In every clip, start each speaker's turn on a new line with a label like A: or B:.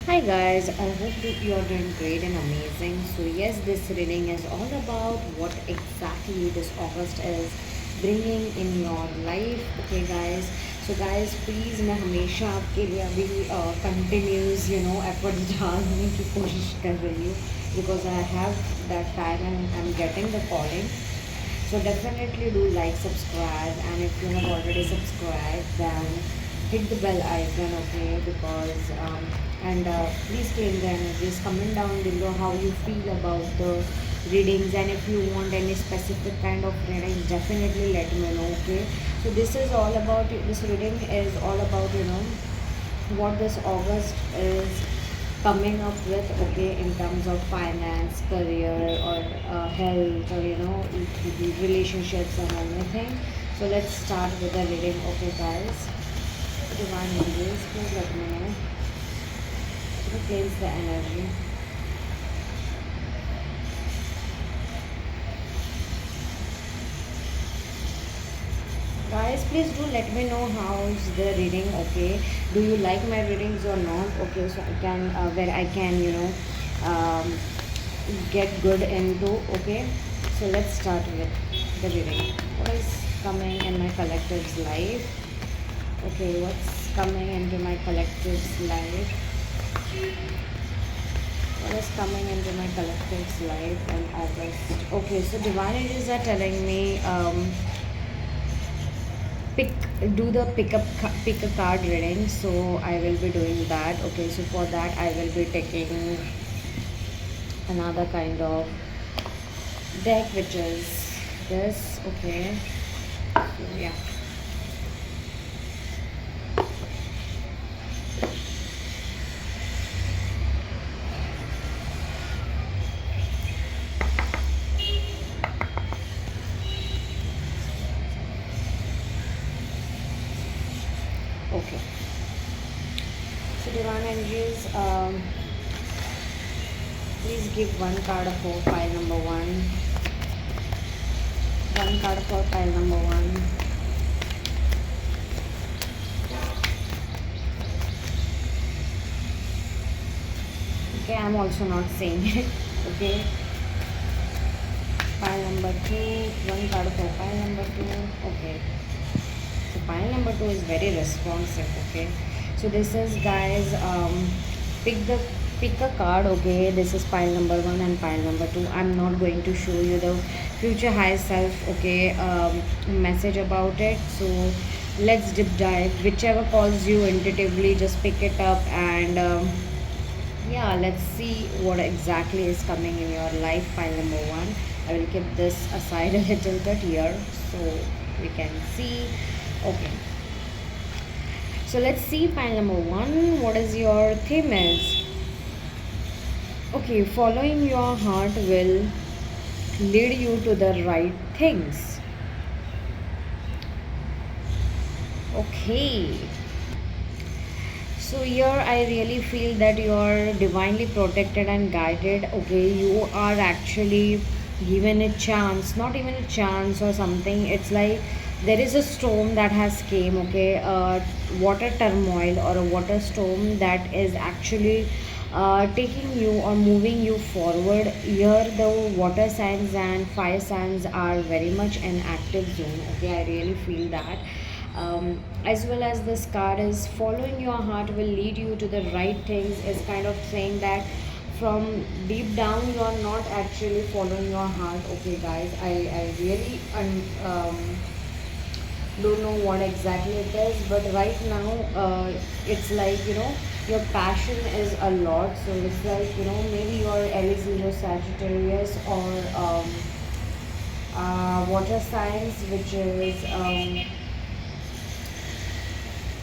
A: Hi guys, I hope that you are doing great and amazing. So yes, this reading is all about what exactly this August is bringing in your life. Okay guys, so guys please मैं हमेशा आपके लिए अभी continues efforts डालने की कोशिश कर रही हूँ because I have that time and I'm getting the calling. So definitely do like, subscribe, and if you have already subscribed, then hit the bell icon, okay? Because and please claim the energies. Comment down below how you feel about the readings, and if you want any specific kind of readings, definitely let me know, okay? So this is all about this reading is all about what this August is coming up with, okay, in terms of finance, career, or health, or relationships and everything. So let's start with the reading, okay, guys. Divine angels, please let me know. Cleanse the energy. Guys, please do let me know how's the reading, okay? Do you like my readings or not? Okay, so I can where I can um, get good into, okay? So let's start with the reading. What is coming in my collective's life? Okay, what's coming into my collective's life? What is coming into my collective's life in August? Okay, so divine angels are telling me pick do the pick a card reading, so I will be doing that. Okay, so for that I will be taking another kind of deck, which is this. Okay, so yeah. Okay, so divine energies, please give one card for pile number one card for pile number one. Okay, I'm also not saying it. Okay, pile number two, one card for pile number two. Okay, so pile number two is very responsive. Okay, so this is, guys, pick the pick a card. Okay, this is pile number one and pile number two. I'm not going to show you the future high self, okay, message about it. So let's deep dive. Whichever calls you intuitively, just pick it up, and yeah, let's see what exactly is coming in your life. Pile number one, I will keep this aside a little bit here so we can see. Okay, so let's see pile number one. What is your theme is? Okay, following your heart will lead you to the right things. Okay, so here I really feel that you are divinely protected and guided. Okay, you are actually given a chance, not even a chance or something. It's like there is a storm that has came. Okay, water turmoil or a water storm that is actually taking you or moving you forward. Here the water signs and fire signs are very much an active zone. Okay, I really feel that, as well as this card is following your heart will lead you to the right things, is kind of saying that from deep down you are not actually following your heart. Okay guys, I really don't know what exactly it is, but right now it's like your passion is a lot. So it's like maybe your Aries, Leo, Sagittarius, or water signs, which is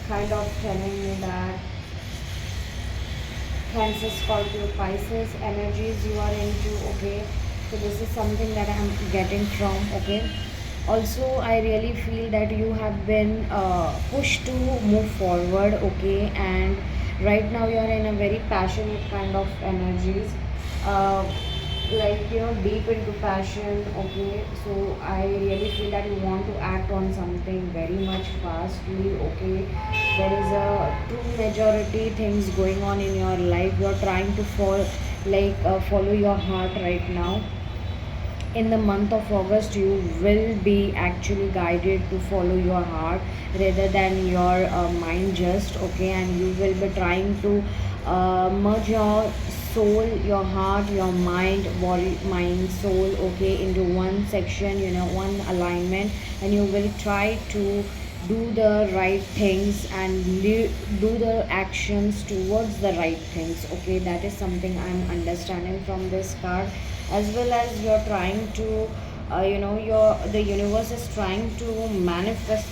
A: kind of telling me that Cancer, Scorpio, Pisces energies you are into. Okay, so this is something that I'm getting from. Okay, also I really feel that you have been pushed to move forward. Okay, and right now you are in a very passionate kind of energies. like deep into passion. Okay, so I really feel that you want to act on something very much fastly. Okay, there is a true majority things going on in your life. You're trying to follow your heart right now. In the month of August, you will be actually guided to follow your heart rather than your mind, just okay. And you will be trying to merge your soul, your heart, your mind, body, mind, soul, okay, into one section, one alignment. And you will try to do the right things and do the actions towards the right things. Okay, that is something I'm understanding from this card. As well as you're trying to your the universe is trying to manifest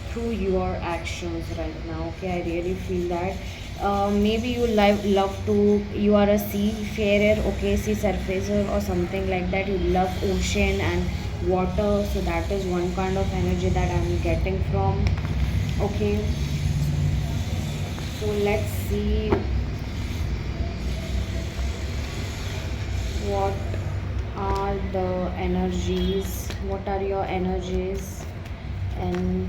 A: through your actions right now. Okay, I really feel that maybe you love to, you are a seafarer, okay, sea surfacer or something like that. You love ocean and water, so that is one kind of energy that I'm getting from. Okay, so let's see what are the energies, what are your energies in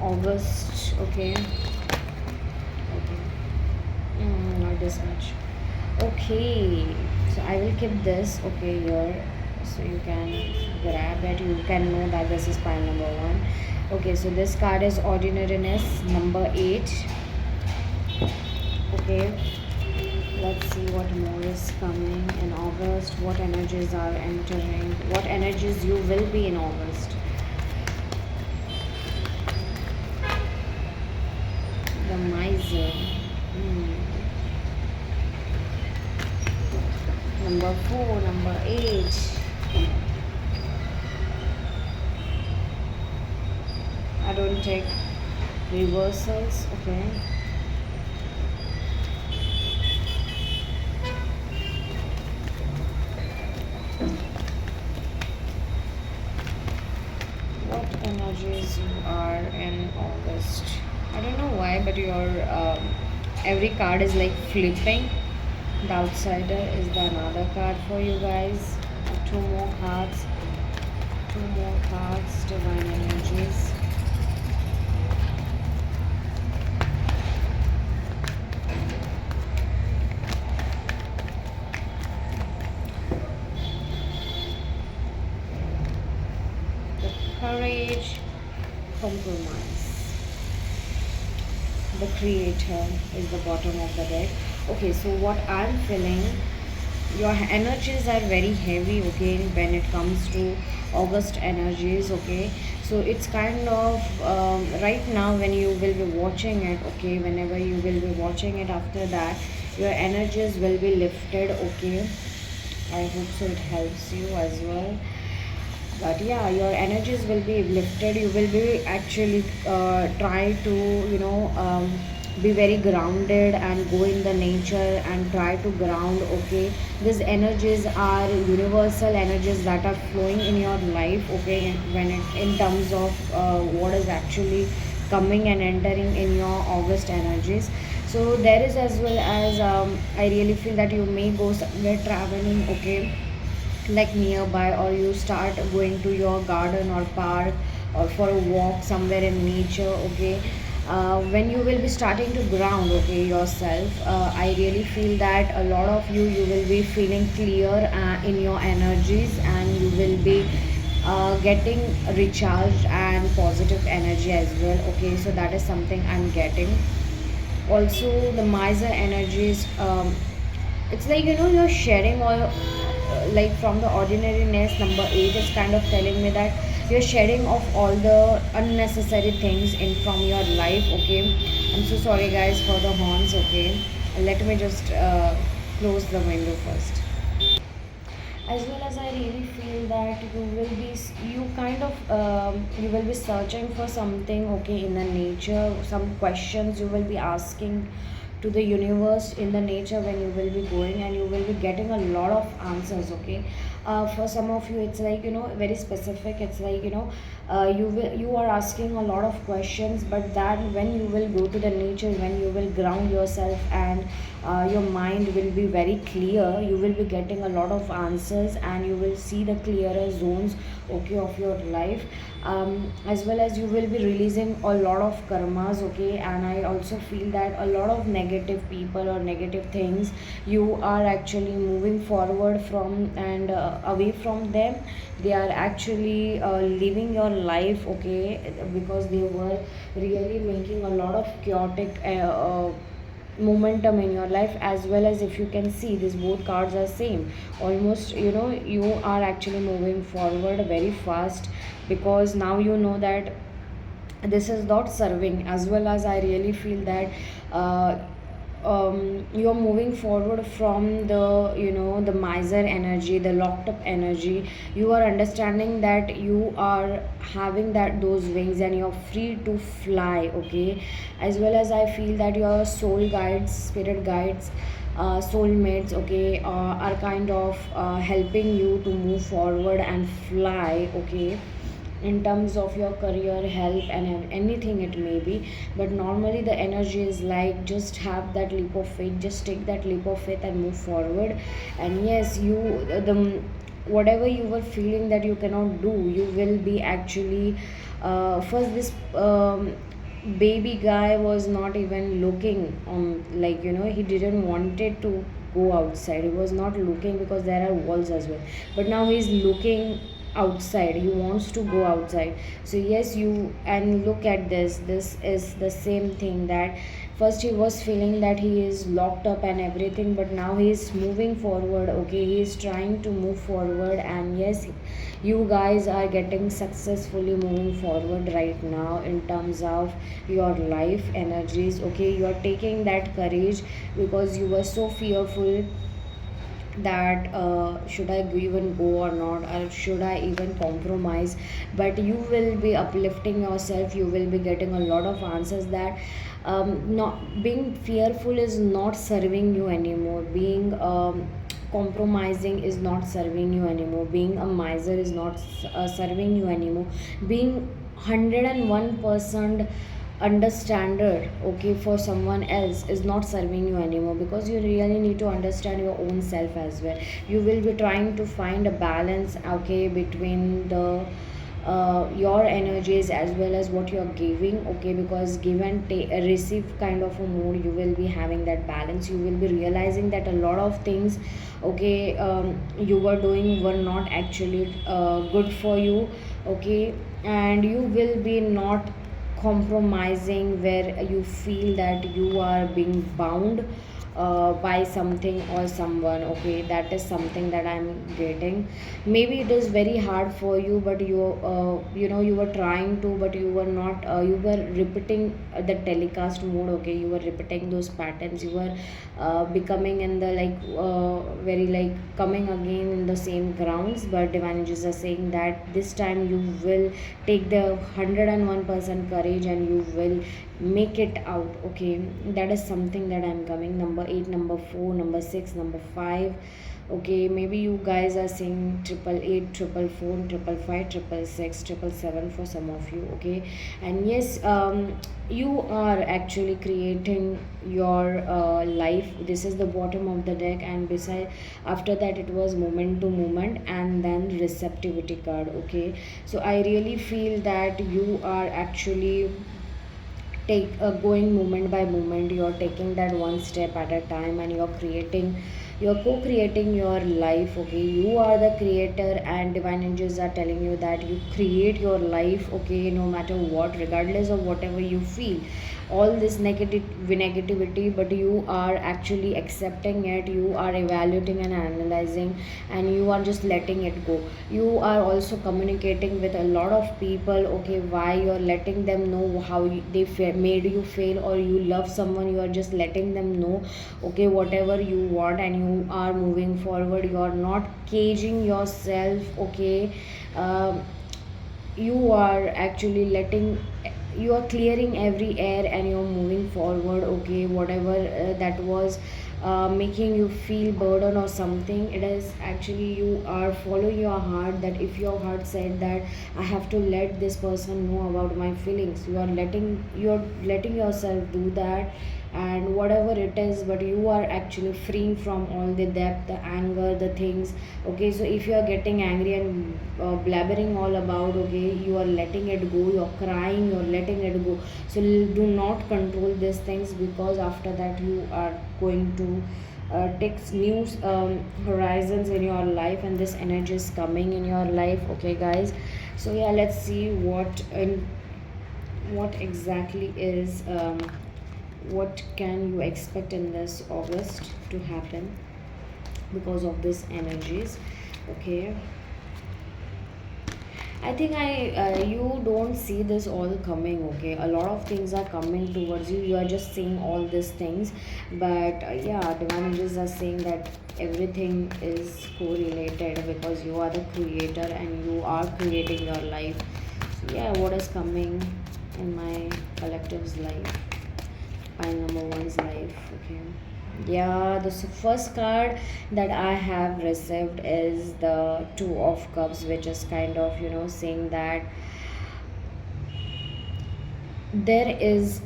A: August. Okay, okay. Not this much. Okay, so I will keep this okay here, so you can grab it, you can know that this is pile number one. Okay, so this card is ordinariness number 8. Okay, let's see what more is coming in August, what energies are entering, what energies you will be in August. The miser. Number 4, number 8. I don't take reversals. Okay, what energies you are in August? I don't know why, but your every card is like flipping. The outsider is the another card for you guys. Two more cards. Two more cards. Divine energies. The courage. Compromise. The creator is the bottom of the deck. Okay, so what I'm feeling, your energies are very heavy, okay, when it comes to August energies. Okay, so it's kind of right now when you will be watching it, okay, whenever you will be watching it, after that your energies will be lifted. Okay, I hope so it helps you as well. But yeah, your energies will be lifted. You will be actually try to be very grounded and go in the nature and try to ground. Okay, these energies are universal energies that are flowing in your life. Okay, when it in terms of what is actually coming and entering in your August energies. So there is as well as I really feel that you may go somewhere traveling. Okay, like nearby, or you start going to your garden or park or for a walk somewhere in nature. Okay, when you will be starting to ground, okay, yourself, I really feel that a lot of you will be feeling clear in your energies, and you will be getting recharged and positive energy as well. Okay, so that is something I'm getting. Also the miser energies, it's like you're sharing all like from the ordinariness. Number 8 is kind of telling me that you're shedding off all the unnecessary things in from your life. Okay, I'm so sorry guys for the horns. Okay, let me just close the window first. As well as I really feel that you kind of you will be searching for something, okay, in the nature. Some questions you will be asking to the universe in the nature when you will be going, and you will be getting a lot of answers. Okay, For some of you it's like, very specific. It's like, you are asking a lot of questions, but then when you will go to the nature, when you will ground yourself, and your mind will be very clear, you will be getting a lot of answers, and you will see the clearer zones, okay, of your life. As well as you will be releasing a lot of karmas, okay. And I also feel that a lot of negative people or negative things, you are actually moving forward from, and away from them. They are actually living your life, okay, because they were really making a lot of chaotic momentum in your life. As well as, if you can see, these both cards are same. Almost, you are actually moving forward very fast, because now you know that this is not serving. As well as I really feel that uh, you're moving forward from the, the miser energy, the locked up energy. You are understanding that you are having that those wings, and you're free to fly, okay. As well as I feel that your soul guides, spirit guides, soulmates, okay, are kind of helping you to move forward and fly, okay, in terms of your career, health, and anything it may be. But normally the energy is like, just have that leap of faith, just take that leap of faith and move forward. And yes, you, the whatever you were feeling that you cannot do, you will be actually, first this baby guy was not even looking on, like, he didn't wanted to go outside. He was not looking because there are walls as well. But now he's looking outside, he wants to go outside. So yes, you, and look at this is the same thing, that first he was feeling that he is locked up and everything, but now he is moving forward, okay, he is trying to move forward. And yes, you guys are getting successfully moving forward right now in terms of your life energies, okay. You are taking that courage, because you were so fearful that should I even go or not, or should I even compromise. But you will be uplifting yourself, you will be getting a lot of answers, that not being fearful is not serving you anymore, being compromising is not serving you anymore, being a miser is not serving you anymore, being 101% understander, okay, for someone else is not serving you anymore, because you really need to understand your own self as well. You will be trying to find a balance, okay, between the your energies as well as what you're giving, okay, because give and take, receive kind of a mood, you will be having that balance. You will be realizing that a lot of things, okay, you were doing were not actually good for you, okay. And you will be not compromising where you feel that you are being bound by something or someone, okay. That is something that I'm getting. Maybe it is very hard for you, but you were trying to, but you were not, you were repeating the telecast mode, okay. You were repeating those patterns, you were becoming in the, like, very, like, coming again in the same grounds. But divine angels are saying that this time you will take the 101% courage, and you will make it out, okay. That is something that I'm coming. Number 8, number 4, number 6, number 5, okay. Maybe you guys are saying 888, 444, 555, 666, 777 for some of you, okay. And yes, you are actually creating your life. This is the bottom of the deck, and beside, after that, it was moment to moment, and then receptivity card, okay. So I really feel that you are actually take going moment by moment. You're taking that one step at a time, and you're co-creating your life, okay. You are the creator, and divine angels are telling you that you create your life, okay, no matter what, regardless of whatever you feel, all this negativity. But you are actually accepting it, you are evaluating and analyzing, and you are just letting it go. You are also communicating with a lot of people, okay. Why you're letting them know how made you fail, or you love someone, you are just letting them know, okay, whatever you want, and you are moving forward. You are not caging yourself, okay. um, you are actually letting, you are clearing every air, and you're moving forward, okay. Whatever that was making you feel burden or something. It is actually you are following your heart, that if your heart said that I have to let this person know about my feelings, you're letting yourself do that, and whatever it is, but you are actually freeing from all the depth, the anger, the things. Okay, so if you are getting angry and blabbering all about, okay, you are letting it go, you're crying, you're letting it go. So do not control these things, because after that you are going to take new horizons in your life, and this energy is coming in your life. Okay guys, so yeah, let's see what exactly is what can you expect in this August to happen because of these energies. Okay, I think you don't see this all coming. Okay, a lot of things are coming towards you. You are just seeing all these things, but yeah, divine angels are saying that everything is correlated, because you are the creator and you are creating your life. So yeah, what is coming in my collective's life? Pile number one's life. Okay. Yeah, the first card that I have received is the Two of Cups, which is kind of, saying that there is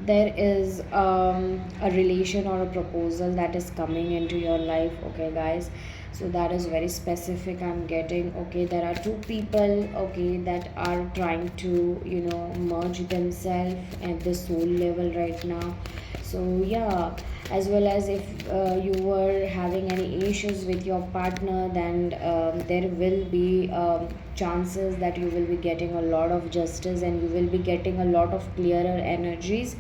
A: a relation or a proposal that is coming into your life. Okay guys, so that is very specific I'm getting. Okay, there are two people, okay, that are trying to merge themselves at the soul level right now. So yeah, as well as if you were having any issues with your partner, then there will be chances that you will be getting a lot of justice, and you will be getting a lot of clearer energies.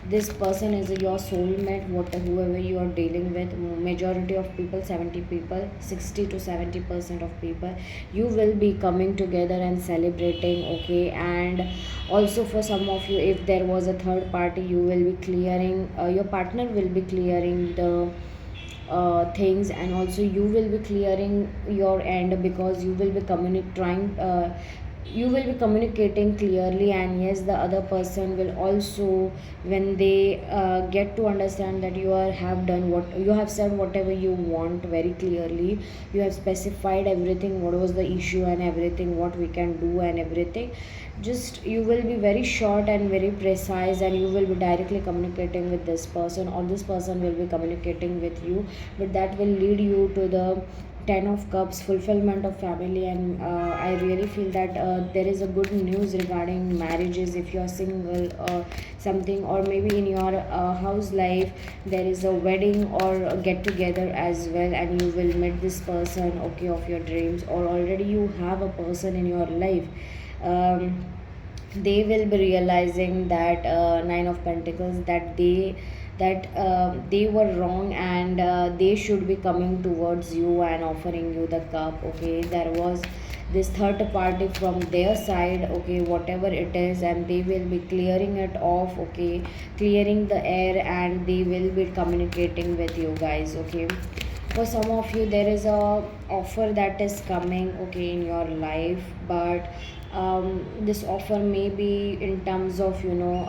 A: This person is your soulmate, whoever you are dealing with. Majority of people, 70 people, 60 to 70% of people, you will be coming together and celebrating. Okay, and also for some of you, if there was a third party, you will be clearing, your partner will be clearing the things, and also you will be clearing your end, because you will be you will be communicating clearly. And yes, the other person will also, when they get to understand that you have done what you have said, whatever you want very clearly, you have specified everything, what was the issue and everything, what we can do and everything. Just you will be very short and very precise, and you will be directly communicating with this person, or this person will be communicating with you. But that will lead you to the Ten of Cups, fulfillment of family. And I really feel that there is a good news regarding marriages if you are single or something, or maybe in your house life there is a wedding or a get together as well, and you will meet this person, okay, of your dreams, or already you have a person in your life. They will be realizing that Nine of Pentacles, that they were wrong, and they should be coming towards you and offering you the cup. Okay, there was this third party from their side, okay, whatever it is, and they will be clearing it off. Okay, clearing the air, and they will be communicating with you guys. Okay, for some of you there is a offer that is coming, okay, in your life, but this offer may be in terms of your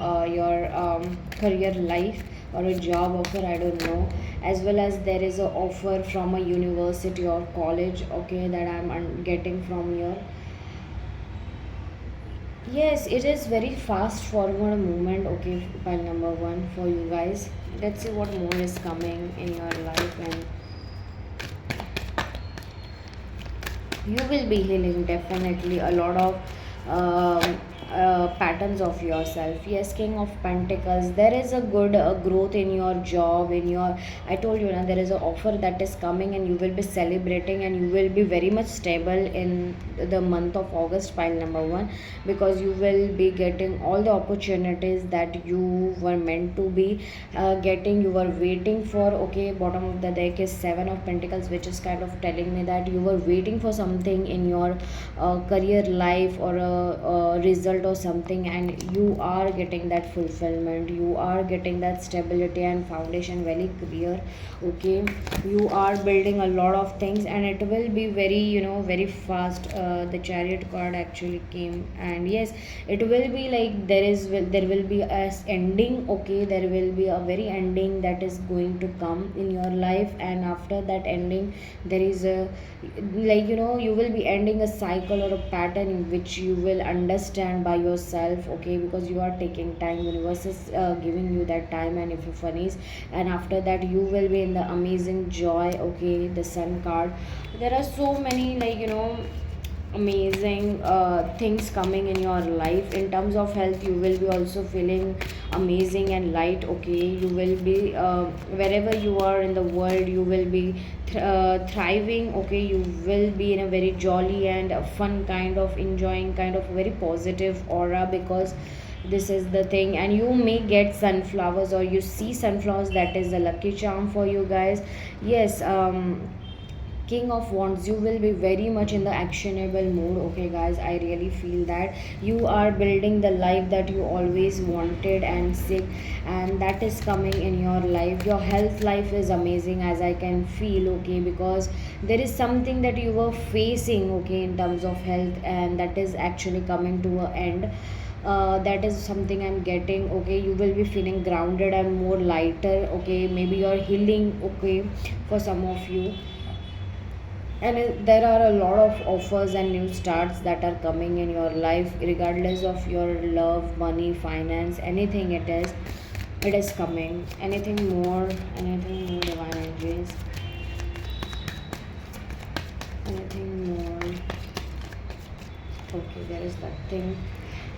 A: career life, or a job offer, I don't know. As well as there is a offer from a university or college, okay, that I'm getting from your. Yes, it is very fast forward movement. Okay, pile number one for you guys. Let's see what more is coming in your life, and you will be healing definitely a lot of patterns of yourself. Yes, King of Pentacles, there is a good growth in your job, in your, I told you now, there is an offer that is coming, and you will be celebrating, and you will be very much stable in the month of August, pile number one, because you will be getting all the opportunities that you were meant to be getting, you were waiting for. Okay, bottom of the deck is Seven of Pentacles, which is kind of telling me that you were waiting for something in your career life, or a result result or something, and you are getting that fulfillment, you are getting that stability and foundation very clear. Okay, you are building a lot of things, and it will be very, very fast. The chariot card actually came, and yes, it will be like there will be a ending. Okay, there will be a very ending that is going to come in your life, and after that ending there is a, like, you will be ending a cycle or a pattern in which you will understand by yourself. Okay, because you are taking time, universe is giving you that time and epiphanies, and after that you will be in the amazing joy. Okay, the sun card, there are so many, like, amazing things coming in your life. In terms of health, you will be also feeling amazing and light. Okay, you will be wherever you are in the world, you will be thriving. Okay, you will be in a very jolly and fun kind of enjoying kind of very positive aura, because this is the thing. And you may get sunflowers, or you see sunflowers, that is a lucky charm for you guys. Yes, King of Wands, you will be very much in the actionable mode. Okay, guys, I really feel that you are building the life that you always wanted and seek, and that is coming in your life. Your health life is amazing, as I can feel. Okay, because there is something that you were facing, okay, in terms of health, and that is actually coming to an end. That is something I'm getting. Okay, you will be feeling grounded and more lighter. Okay, maybe you're healing. Okay, for some of you, and there are a lot of offers and new starts that are coming in your life, regardless of your love, money, finance, anything it is coming. Anything more, divine energies, anything more. Okay, there is that thing.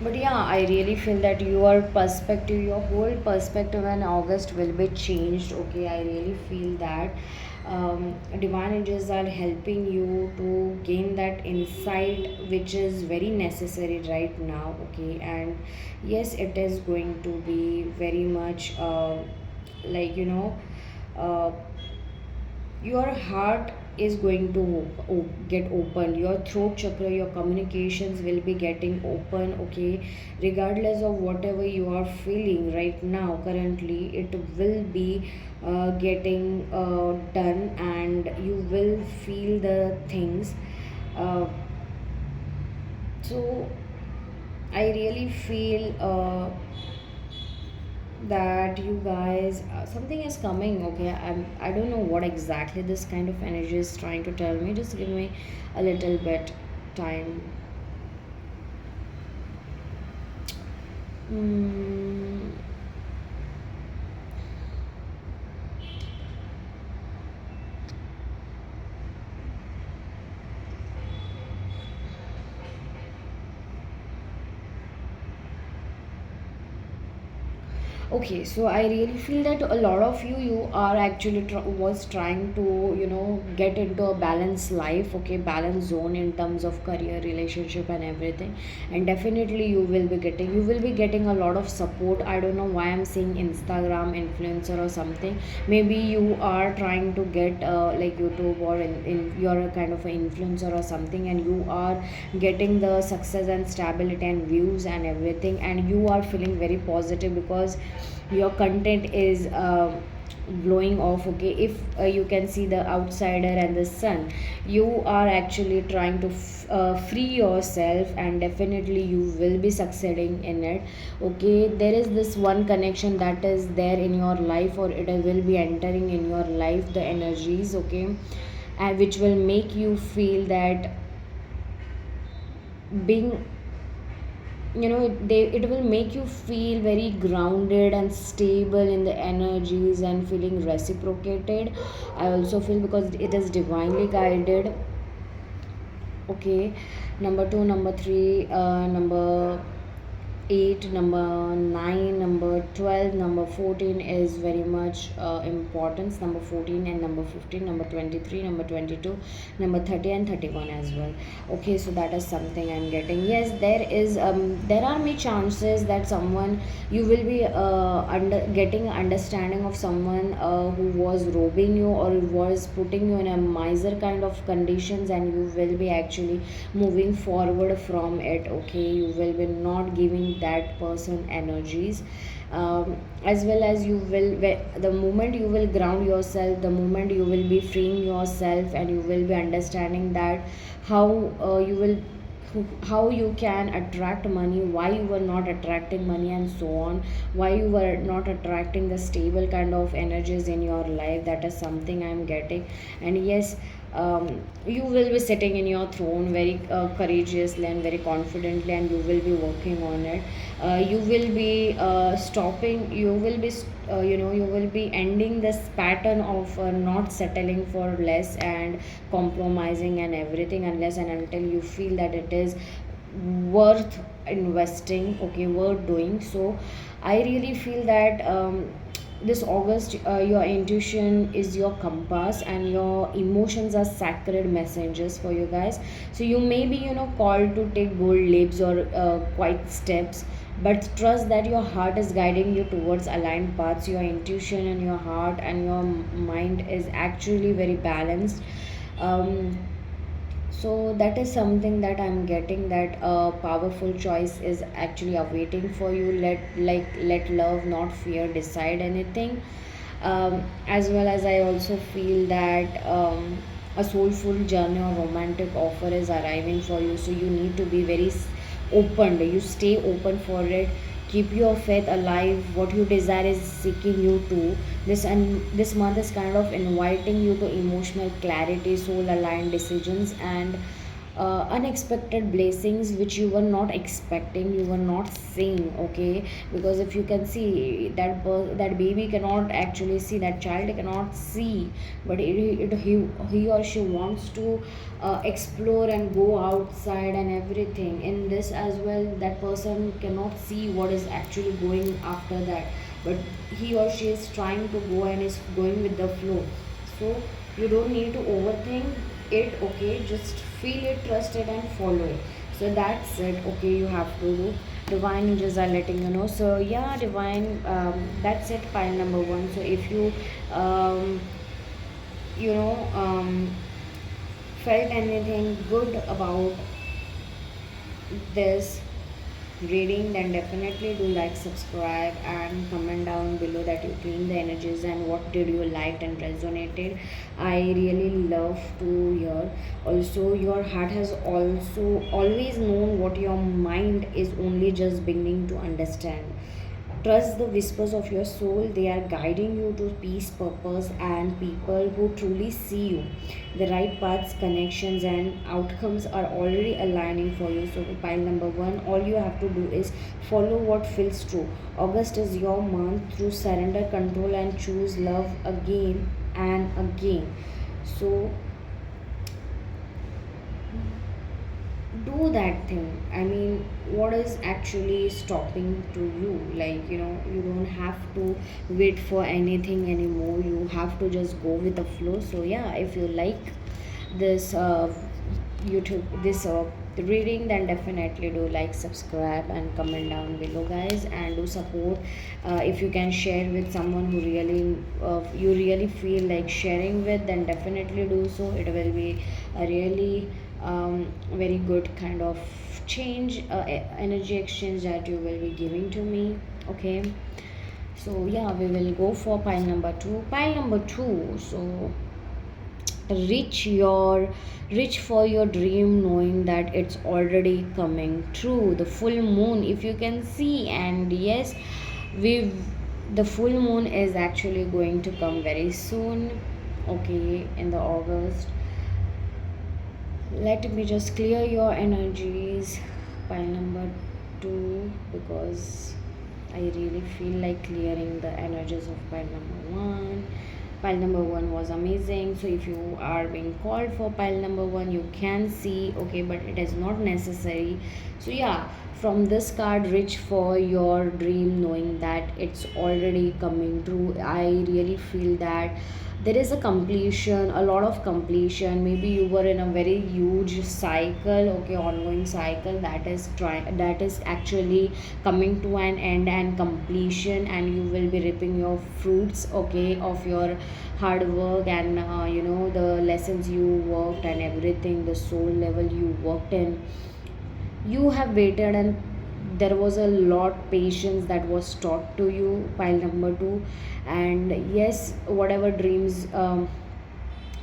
A: But yeah, I really feel that your whole perspective in August will be changed. Okay, I really feel that divine angels are helping you to gain that insight, which is very necessary right now. Okay, and yes, it is going to be very much like, uh, your heart is going to get open, your throat chakra, your communications will be getting open. Okay, regardless of whatever you are feeling right now currently, it will be getting done, and you will feel the things. uh, so I really feel that you guys, something is coming. Okay, I don't know what exactly this kind of energy is trying to tell me. Just give me a little bit time. mm, Okay, so I really feel that a lot of you are actually was trying to, get into a balanced life. Okay, balanced zone in terms of career, relationship, and everything. And definitely you will be getting a lot of support. I don't know why I'm saying Instagram influencer or something. Maybe you are trying to get like YouTube, or you're a kind of an influencer or something, and you are getting the success and stability and views and everything, and you are feeling very positive because your content is blowing off. Okay, if you can see the outsider and the sun, you are actually trying to free yourself, and definitely you will be succeeding in it. Okay, there is this one connection that is there in your life, or it will be entering in your life, the energies. Okay, and which will make you feel that being, it will make you feel very grounded and stable in the energies, and feeling reciprocated. I also feel because it is divinely guided. Okay, number 2, number 3, number 8, number 9, number 12, number 14 is very much importance. Number 14 and number 15, number 23, number 22, number 30 and 31 as well. Okay, so that is something I'm getting. Yes, there are many chances that someone, you will be getting understanding of someone who was robbing you or was putting you in a miser kind of conditions, and you will be actually moving forward from it. Okay, you will be not giving that person energies. As well as you will, the moment you will ground yourself, the moment you will be freeing yourself, and you will be understanding that how you will, how you can attract money, why you were not attracting money, and so on, why you were not attracting the stable kind of energies in your life. That is something I'm getting. And yes, you will be sitting in your throne very courageously and very confidently, and you will be working on it. You will be stopping, you will be you will be ending this pattern of not settling for less and compromising and everything, unless and until you feel that it is worth investing, okay, worth doing. So I really feel that this August, your intuition is your compass, and your emotions are sacred messengers for you guys. So you may be, called to take bold leaps or quiet steps, but trust that your heart is guiding you towards aligned paths. Your intuition and your heart and your mind is actually very balanced. um, so that is something that I'm getting, that a powerful choice is actually awaiting for you. Let love, not fear, decide anything. As well as I also feel that a soulful journey or romantic offer is arriving for you. So you need to be very open. You stay open for it. Keep your faith alive. What you desire is seeking you to this, and this month is kind of inviting you to emotional clarity, soul aligned decisions, and unexpected blessings which you were not expecting, you were not seeing. Okay, because if you can see that that baby cannot actually see, that child cannot see, but he or she wants to explore and go outside and everything. In this as well, that person cannot see what is actually going after that, but he or she is trying to go and is going with the flow. So you don't need to overthink it. Okay, just feel it, trust it, and follow it. So that's it. Okay, you have to do. Divine angels are letting you know. So yeah, divine, that's it, pile number one. So if you um, you know um, felt anything good about this reading, then definitely do like, subscribe, and comment down below that you clean the energies and what did you liked and resonated. I really love to hear. Also, your heart has also always known what your mind is only just beginning to understand. Trust the whispers of your soul. They are guiding you to peace, purpose, and people who truly see you. The right paths, connections, and outcomes are already aligning for you. So, pile number one, all you have to do is follow what feels true. August is your month to surrender control and choose love again and again. So, do that thing. I mean, what is actually stopping to you? Like, you don't have to wait for anything anymore. You have to just go with the flow. So yeah, if you like this YouTube, this reading, then definitely do like, subscribe, and comment down below, guys, and do support. If you can share with someone who really you really feel like sharing with, then definitely do so. It will be a really very good kind of change, energy exchange that you will be giving to me. Okay, so yeah, we will go for pile number two. Pile number two. So reach for your dream, knowing that it's already coming true. The full moon, if you can see, and yes, we the full moon is actually going to come very soon. Okay, in the August. Let me just clear your energies, pile number two, because I really feel like clearing the energies of pile number one, Pile number one was amazing. So if you are being called for pile number one, you can see, okay, but it is not necessary. So yeah, from this card, reach for your dream, knowing that it's already coming true. I really feel that there is a completion, a lot of completion. Maybe you were in a very huge cycle, okay, ongoing cycle that is actually coming to an end and completion, and you will be reaping your fruits, okay, of your hard work, and the lessons you worked and everything, the soul level you worked in. You have waited, and there was a lot patience that was taught to you, pile number two. And yes, whatever dreams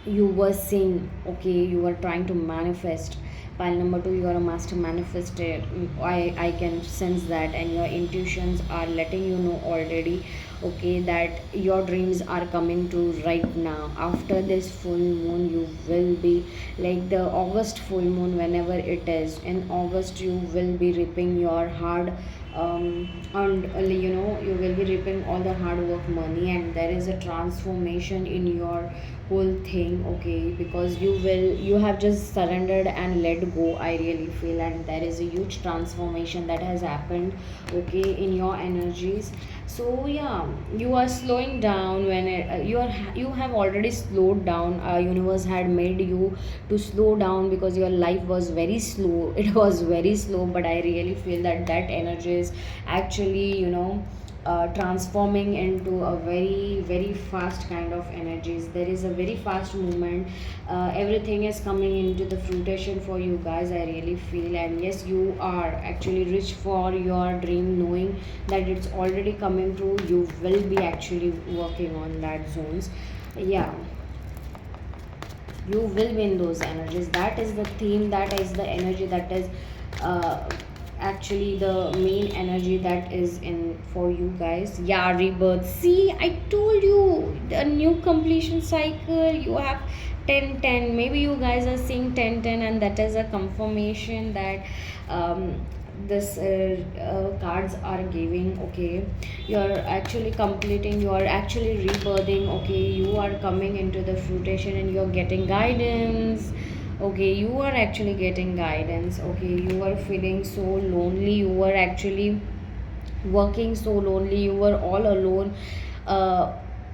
A: you were seeing, okay, you were trying to manifest, pile number two, you are a master manifester. I can sense that, and your intuitions are letting you know already, okay, that your dreams are coming true right now. After this full moon, you will be like the August full moon, whenever it is in August, you will be reaping your hard and you will be reaping all the hard work money, and there is a transformation in your whole thing, okay, because you have just surrendered and let go, I really feel, and there is a huge transformation that has happened, okay, in your energies. So yeah, you are slowing down when you have already slowed down. Universe had made you to slow down because your life was very slow. It was very slow, but I really feel that that energy is actually transforming into a very very fast kind of energies. There is a very fast movement. Everything is coming into the fruition for you guys, I really feel. And yes, you are actually rich for your dream, knowing that it's already coming true. You will be actually working on that zones. Yeah, you will win those energies. That is the theme, that is the energy, that is uh, actually the main energy that is in for you guys. Yeah, rebirth. See, I told you, the new completion cycle. You have 10 10. Maybe you guys are seeing 10 10, and that is a confirmation that this cards are giving, okay. You're actually completing, you are actually rebirthing, okay. You are coming into the fruition, and you're getting guidance, okay. You are actually getting guidance, okay. You are feeling so lonely, you were actually working so lonely, you were all alone.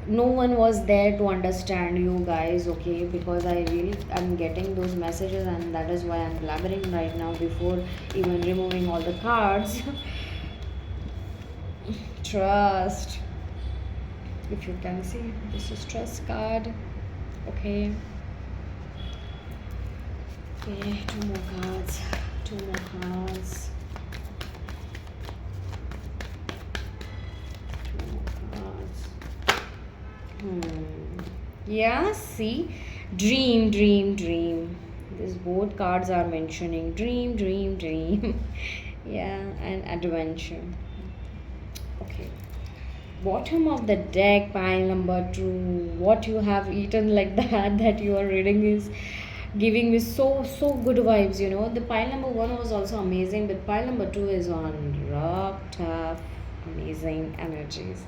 A: No one was there to understand you guys, okay, because I really am getting those messages, and that is why I'm blabbering right now before even removing all the cards. Trust. If you can see, this is trust card, okay. Okay, two more cards, two more cards, two more cards. Yeah, see, dream, dream, dream. These both cards are mentioning dream, dream, dream. Yeah, and adventure. Okay. Bottom of the deck, pile number two. What you have eaten like that, that you are reading is giving me so good vibes. The pile number one was also amazing, but pile number two is on rock tough, amazing energies.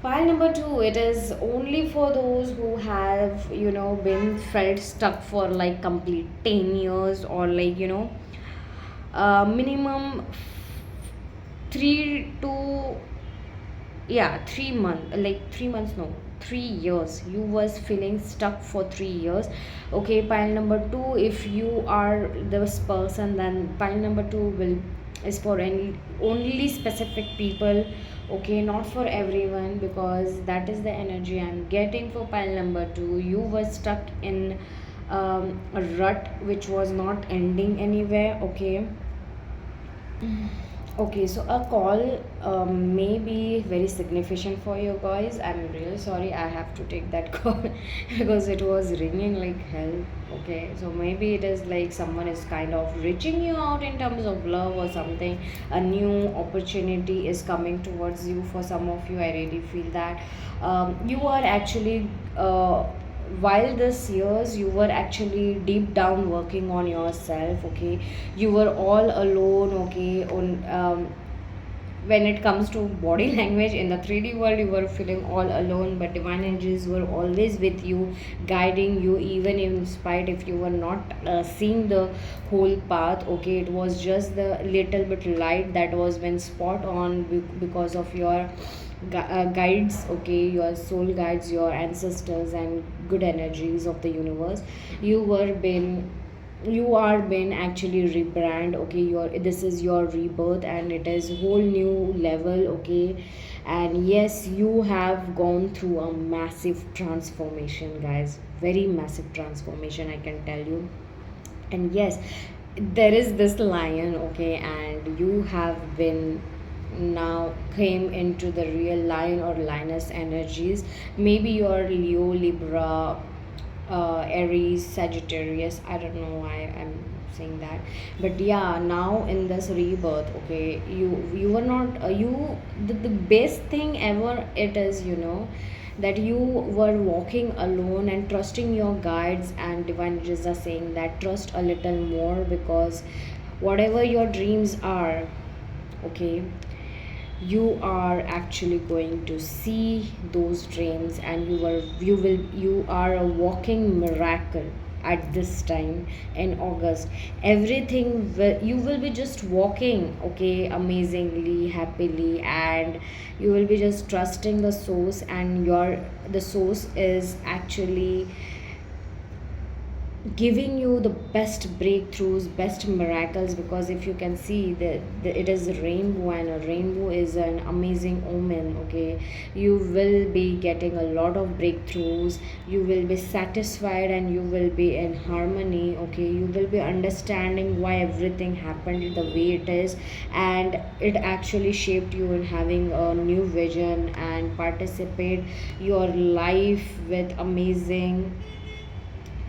A: Pile number two, it is only for those who have, been felt stuck for like complete 10 years, or like, minimum 3 to, yeah, 3 months, like 3 months, no, 3 years. You was feeling stuck for 3 years. Okay, pile number two, if you are this person, then pile number two will is for any only specific people, okay, not for everyone, because that is the energy I'm getting for pile number two. You were stuck in a rut which was not ending anywhere, okay. Okay, so a call may be very significant for you guys. I'm really sorry, I have to take that call because it was ringing like hell. Okay, so maybe it is like someone is kind of reaching you out in terms of love or something. A new opportunity is coming towards you for some of you. I really feel that you are actually. While this years, you were actually deep down working on yourself, okay. You were all alone, okay, on when it comes to body language in the 3D world, you were feeling all alone, but divine angels were always with you, guiding you, even in spite if you were not seeing the whole path. Okay, it was just the little bit light that was been spot on because of your guides. Okay, your soul guides, your ancestors, and good energies of the universe. You were been, you are been actually rebrand. Okay, your, this is your rebirth, and it is whole new level. Okay, and yes, you have gone through a massive transformation, guys, very massive transformation, I can tell you. And yes, there is this lion. Okay, and you have been now came into the real lion or lioness energies. Maybe you're Leo, Libra, Aries, Sagittarius. I don't know why I'm saying that, but yeah, now in this rebirth, okay, you were not you, the best thing ever it is, you know, that you were walking alone and trusting your guides, and divine angels are saying that trust a little more, because whatever your dreams are, okay, you are actually going to see those dreams, and you are a walking miracle at this time in August. Everything you will be just walking, okay, amazingly, happily, and you will be just trusting the source, and your, the source is actually giving you the best breakthroughs, best miracles. Because if you can see the it is a rainbow, and a rainbow is an amazing omen. Okay, you will be getting a lot of breakthroughs, you will be satisfied, and you will be in harmony. Okay, you will be understanding why everything happened the way it is, and it actually shaped you in having a new vision and participate your life with amazing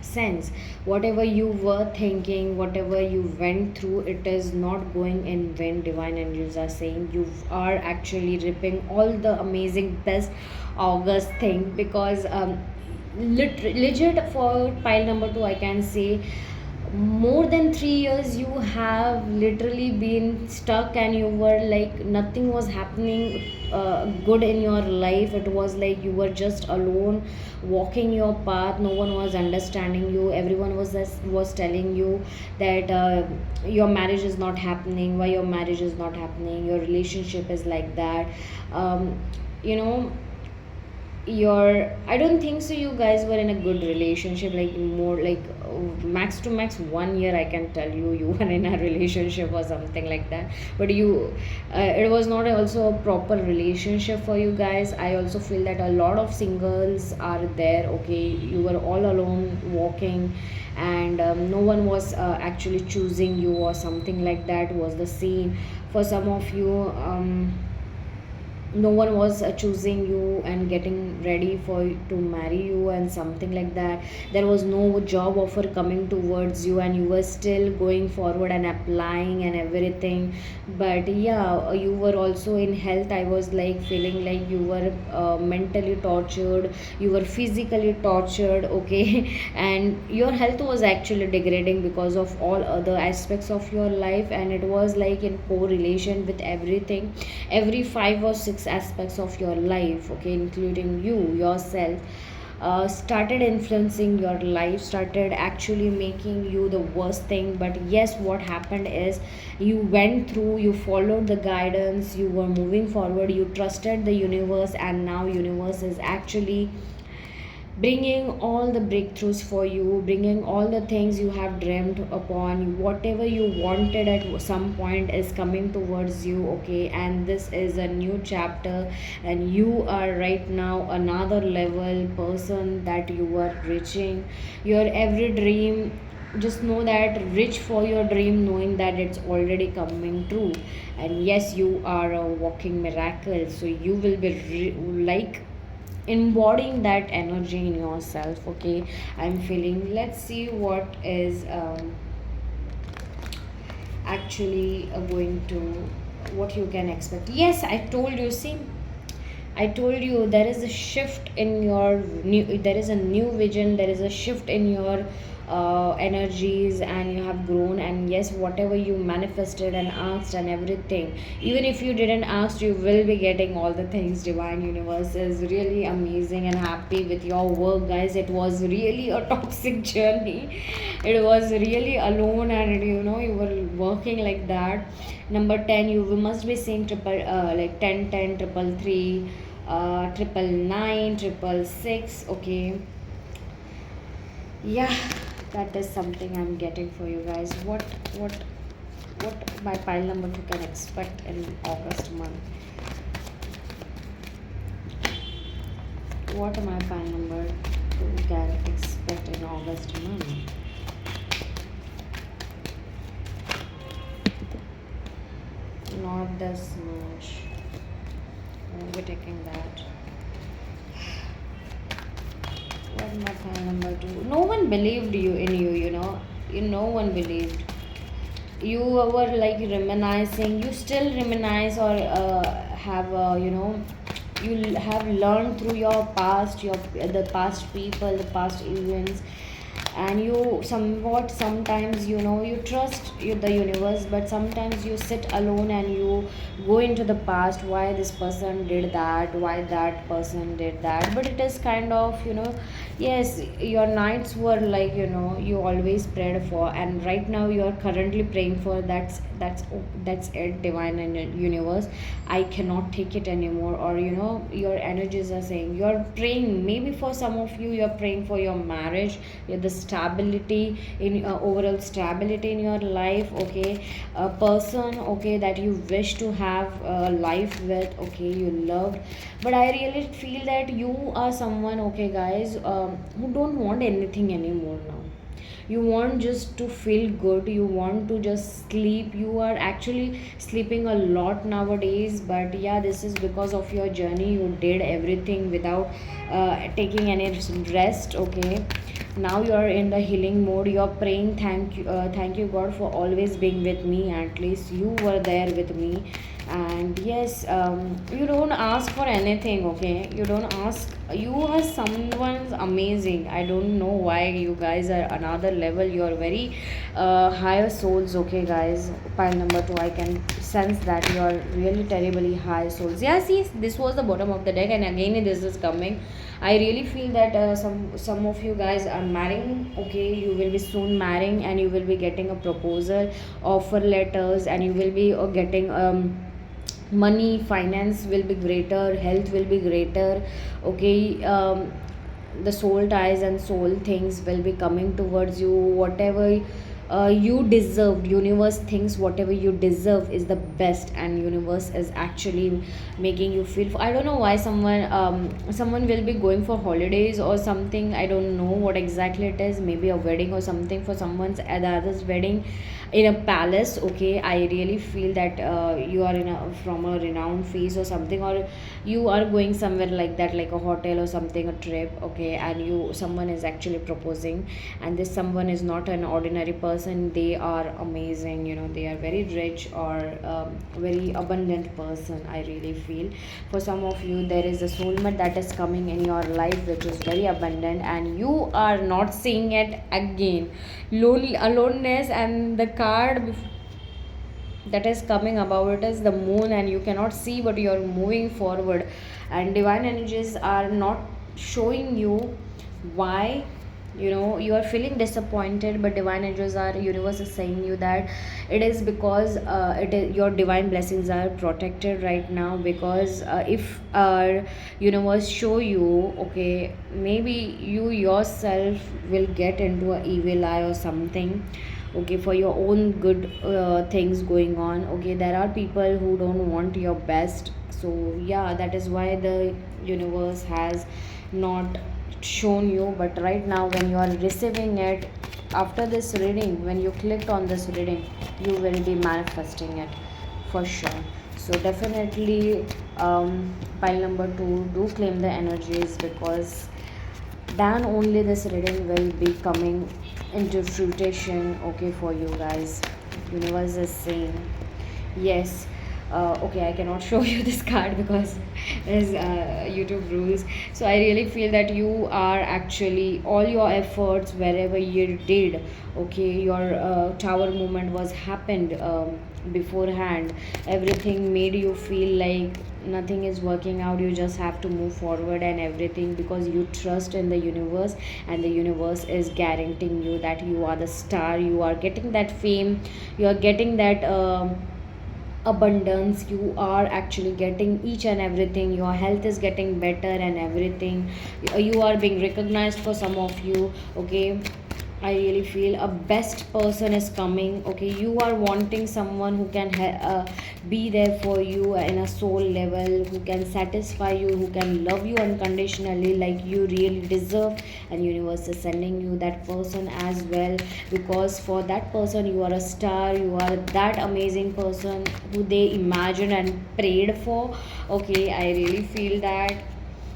A: sense. Whatever you were thinking, whatever you went through, it is not going in vain. Divine angels are saying you are actually reaping all the amazing best August thing. Because legit, for pile number 2, I can say more than 3 years you have literally been stuck, and you were like nothing was happening good in your life. It was like you were just alone walking your path, no one was understanding you, everyone was telling you that your marriage is not happening, why your marriage is not happening, your relationship is like that. You know, your, I don't think so you guys were in a good relationship, like more like max to max 1 year, I can tell you, you were in a relationship or something like that. But you, it was not also a proper relationship for you guys. I also feel that a lot of singles are there. Okay, you were all alone walking, and no one was actually choosing you or something like that was the scene for some of you. No one was choosing you and getting ready for to marry you and something like that. There was no job offer coming towards you, and you were still going forward and applying and everything. But yeah, you were also in health, I was like feeling like you were mentally tortured, you were physically tortured. Okay, and your health was actually degrading because of all other aspects of your life, and it was like in correlation with everything, every 5 or 6 aspects of your life. Okay, including you yourself, started influencing your life, started actually making you the worst thing. But yes, what happened is you went through, you followed the guidance, you were moving forward, you trusted the universe, and now universe is actually bringing all the breakthroughs for you, bringing all the things you have dreamt upon, whatever you wanted at some point is coming towards you. Okay, and this is a new chapter, and you are right now another level person that you are reaching your every dream. Just know that reach for your dream knowing that it's already coming true. And yes, you are a walking miracle, so you will be like embodying that energy in yourself. Okay, I'm feeling, let's see what is actually going to, what you can expect. Yes, I told you, see, I told you there is a shift in your new, there is a new vision, there is a shift in your energies, and you have grown. And yes, whatever you manifested and asked and everything, even if you didn't ask, you will be getting all the things. Divine universe is really amazing and happy with your work, guys. It was really a toxic journey. It was really alone, and you were working like that. Number 10, you must be seeing triple, like 10, 10, triple three, triple nine, triple six. Okay, yeah, that is something I'm getting for you guys. What my pile number two can expect in August month? What my pile number two can expect in August month? Not this much. I won't be taking that. What my pile number two? No one believed you in you. No one believed. You were like reminiscing. You still reminisce, or have you have learned through your past, the past people, the past events, and you somewhat sometimes you trust the universe, but sometimes you sit alone and you go into the past, why this person did that, why that person did that. But it is kind of yes, your nights were like you always prayed for, and right now you are currently praying for. That's it, divine and universe. I cannot take it anymore. Or your energies are saying you're praying, maybe for some of you you're praying for your marriage, the stability in overall stability in your life. Okay, a person, okay, that you wish to have a life with, okay, you loved. But I really feel that you are someone, okay guys, who don't want anything anymore now. You want just to feel good, you want to just sleep. You are actually sleeping a lot nowadays, but yeah, this is because of your journey. You did everything without taking any rest. Okay, now you are in the healing mode. You are praying, thank you God for always being with me. At least you were there with me. And yes, you don't ask for anything. Okay, you don't ask. You are someone's amazing. I don't know why you guys are another level. You are very higher souls. Okay guys, pile number two, I can sense that you are really terribly high souls. Yeah, see, this was the bottom of the deck, and again this is coming. I really feel that some of you guys are marrying. Okay, you will be soon marrying, and you will be getting a proposal, offer letters, and you will be getting money, finance will be greater, health will be greater. Okay, the soul ties and soul things will be coming towards you. Whatever you deserve, universe thinks whatever you deserve is the best, and universe is actually making you feel. I don't know why someone will be going for holidays or something. I don't know what exactly it is. Maybe a wedding or something for someone's the other's wedding in a palace. Okay, I really feel that you are in a from a renowned phase or something, or you are going somewhere like that, like a hotel or something, a trip. Okay, and someone is actually proposing, and this someone is not an ordinary person. They are amazing. They are very rich, or very abundant person. I really feel for some of you there is a soulmate that is coming in your life, which is very abundant, and you are not seeing it again. Lonely aloneness, and the card that is coming about it is the moon, and you cannot see, but you are moving forward. And divine energies are not showing you why you are feeling disappointed, but divine angels are universe is saying you that it is because it is your divine blessings are protected right now. Because if universe show you, okay, maybe you yourself will get into a evil eye or something. Okay, for your own good things going on. Okay, there are people who don't want your best. So yeah, that is why the universe has not shown you. But right now when you are receiving it, after this reading, when you clicked on this reading, you will be manifesting it for sure. So definitely, pile number two, do claim the energies, because then only this reading will be coming into fruition. Okay, for you guys, universe is saying yes. Okay, I cannot show you this card because there's YouTube rules. So I really feel that you are actually all your efforts wherever you did, okay, your tower movement was happened beforehand. Everything made you feel like nothing is working out. You just have to move forward and everything, because you trust in the universe, and the universe is guaranteeing you that you are the star. You are getting that fame, you are getting that abundance, you are actually getting each and everything. Your health is getting better and everything. You are being recognized for some of you, okay. I really feel a best person is coming, okay. You are wanting someone who can be there for you in a soul level, who can satisfy you, who can love you unconditionally like you really deserve, and universe is sending you that person as well, because for that person you are a star. You are that amazing person who they imagined and prayed for, okay. I really feel that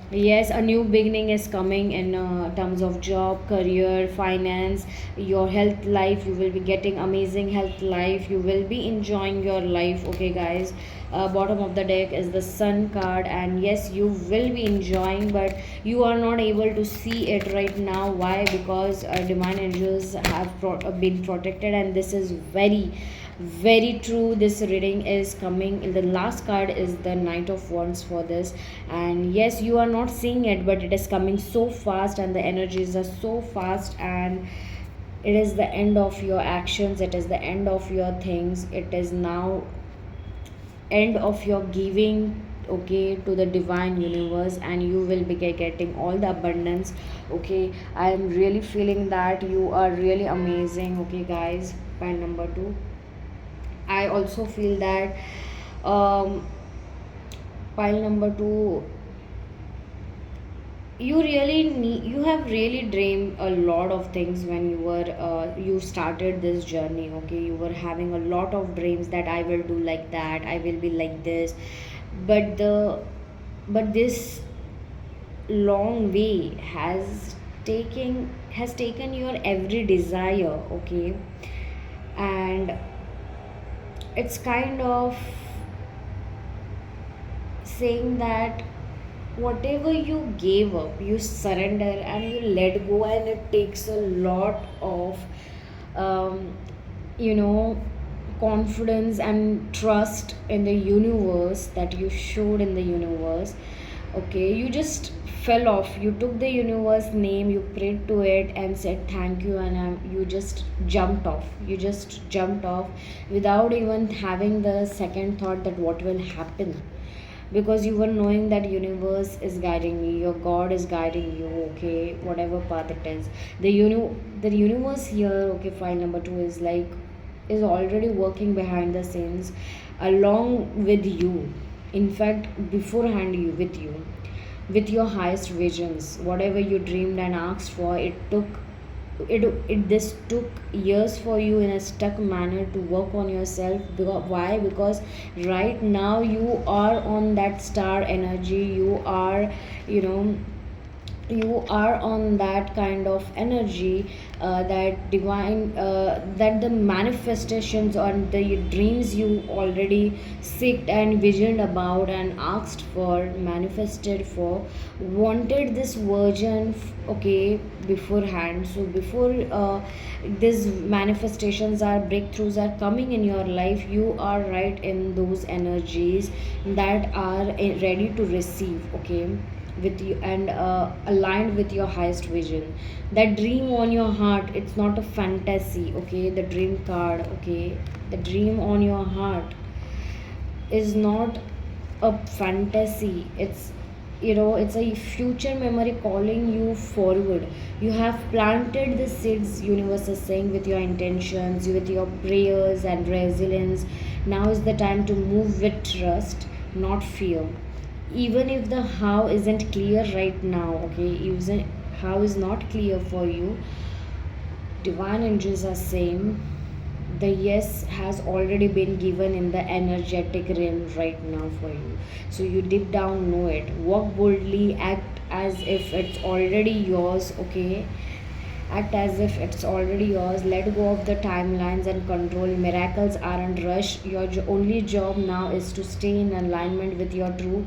A: yes, a new beginning is coming in terms of job, career, finance, your health life. You will be getting amazing health life. You will be enjoying your life. Okay, guys. Bottom of the deck is the Sun card, and yes, you will be enjoying, but you are not able to see it right now. Why? Because divine angels have been protected, and this is very true. This reading is coming in the last card is the Knight of Wands for this, and yes, you are not seeing it, but it is coming so fast, and the energies are so fast, and it is the end of your actions, it is the end of your things, it is now end of your giving, okay, to the divine universe, and you will be getting all the abundance, okay. I am really feeling that you are really amazing, okay, guys. Point number 2, I also feel that um, pile number 2, you have really dreamed a lot of things when you started this journey, okay. You were having a lot of dreams that I will do like that, I will be like this, but this long way has taken your every desire, okay. And it's kind of saying that whatever you gave up, you surrender and you let go, and it takes a lot of um, you know confidence and trust in the universe that you showed in the universe, okay. You just fell off, you took the universe name, you prayed to it and said thank you, and you just jumped off, without even having the second thought that what will happen, because you were knowing that universe is guiding you, your god is guiding you, okay, whatever path it is. The universe here, okay, file number 2 is like is already working behind the scenes along with you, in fact beforehand you with your highest visions, whatever you dreamed and asked for. It this took years for you in a stuck manner to work on yourself. Why? Because right now you are on that star energy, you know you are on that kind of energy, that divine, that the manifestations or the dreams you already seeked and visioned about and asked for, manifested for, wanted this version, okay, beforehand. So before these manifestations or breakthroughs are coming in your life, you are right in those energies that are ready to receive, okay, with you, and aligned with your highest vision. That dream on your heart, it's not a fantasy, okay. The dream card, okay, the dream on your heart is not a fantasy, it's a future memory calling you forward. You have planted the seeds, universe is saying, with your intentions, with your prayers and resilience. Now is the time to move with trust, not fear. Even if the how isn't clear right now, okay, even how is not clear for you, divine angels are saying the yes has already been given in the energetic realm right now for you. So you deep down know it. Walk boldly, act as if it's already yours, okay. Act as if it's already yours. Let go of the timelines and control. Miracles aren't rushed. Your only job now is to stay in alignment with your truth.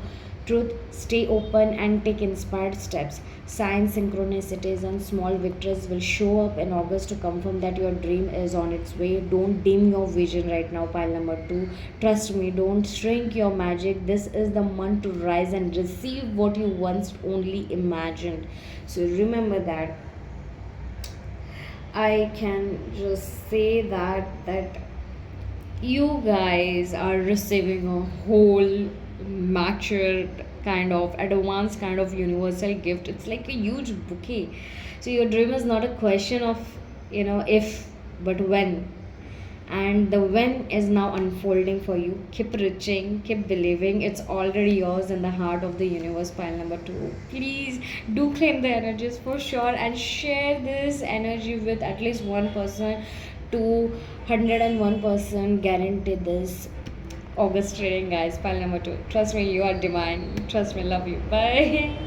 A: Stay open and take inspired steps. Signs, synchronicities, and small victories will show up in August to confirm that your dream is on its way. Don't dim your vision right now, pile number two. Trust me, don't shrink your magic. This is the month to rise and receive what you once only imagined. So remember that. I can just say that you guys are receiving a whole matured kind of advanced kind of universal gift. It's like a huge bouquet. So your dream is not a question of if, but when. And the when is now unfolding for you. Keep reaching, keep believing. It's already yours in the heart of the universe. Pile number two, please do claim the energies for sure and share this energy with at least one person. 201% guarantee this August trading, guys. Pile number two, trust me, you are divine. Trust me, love you. Bye.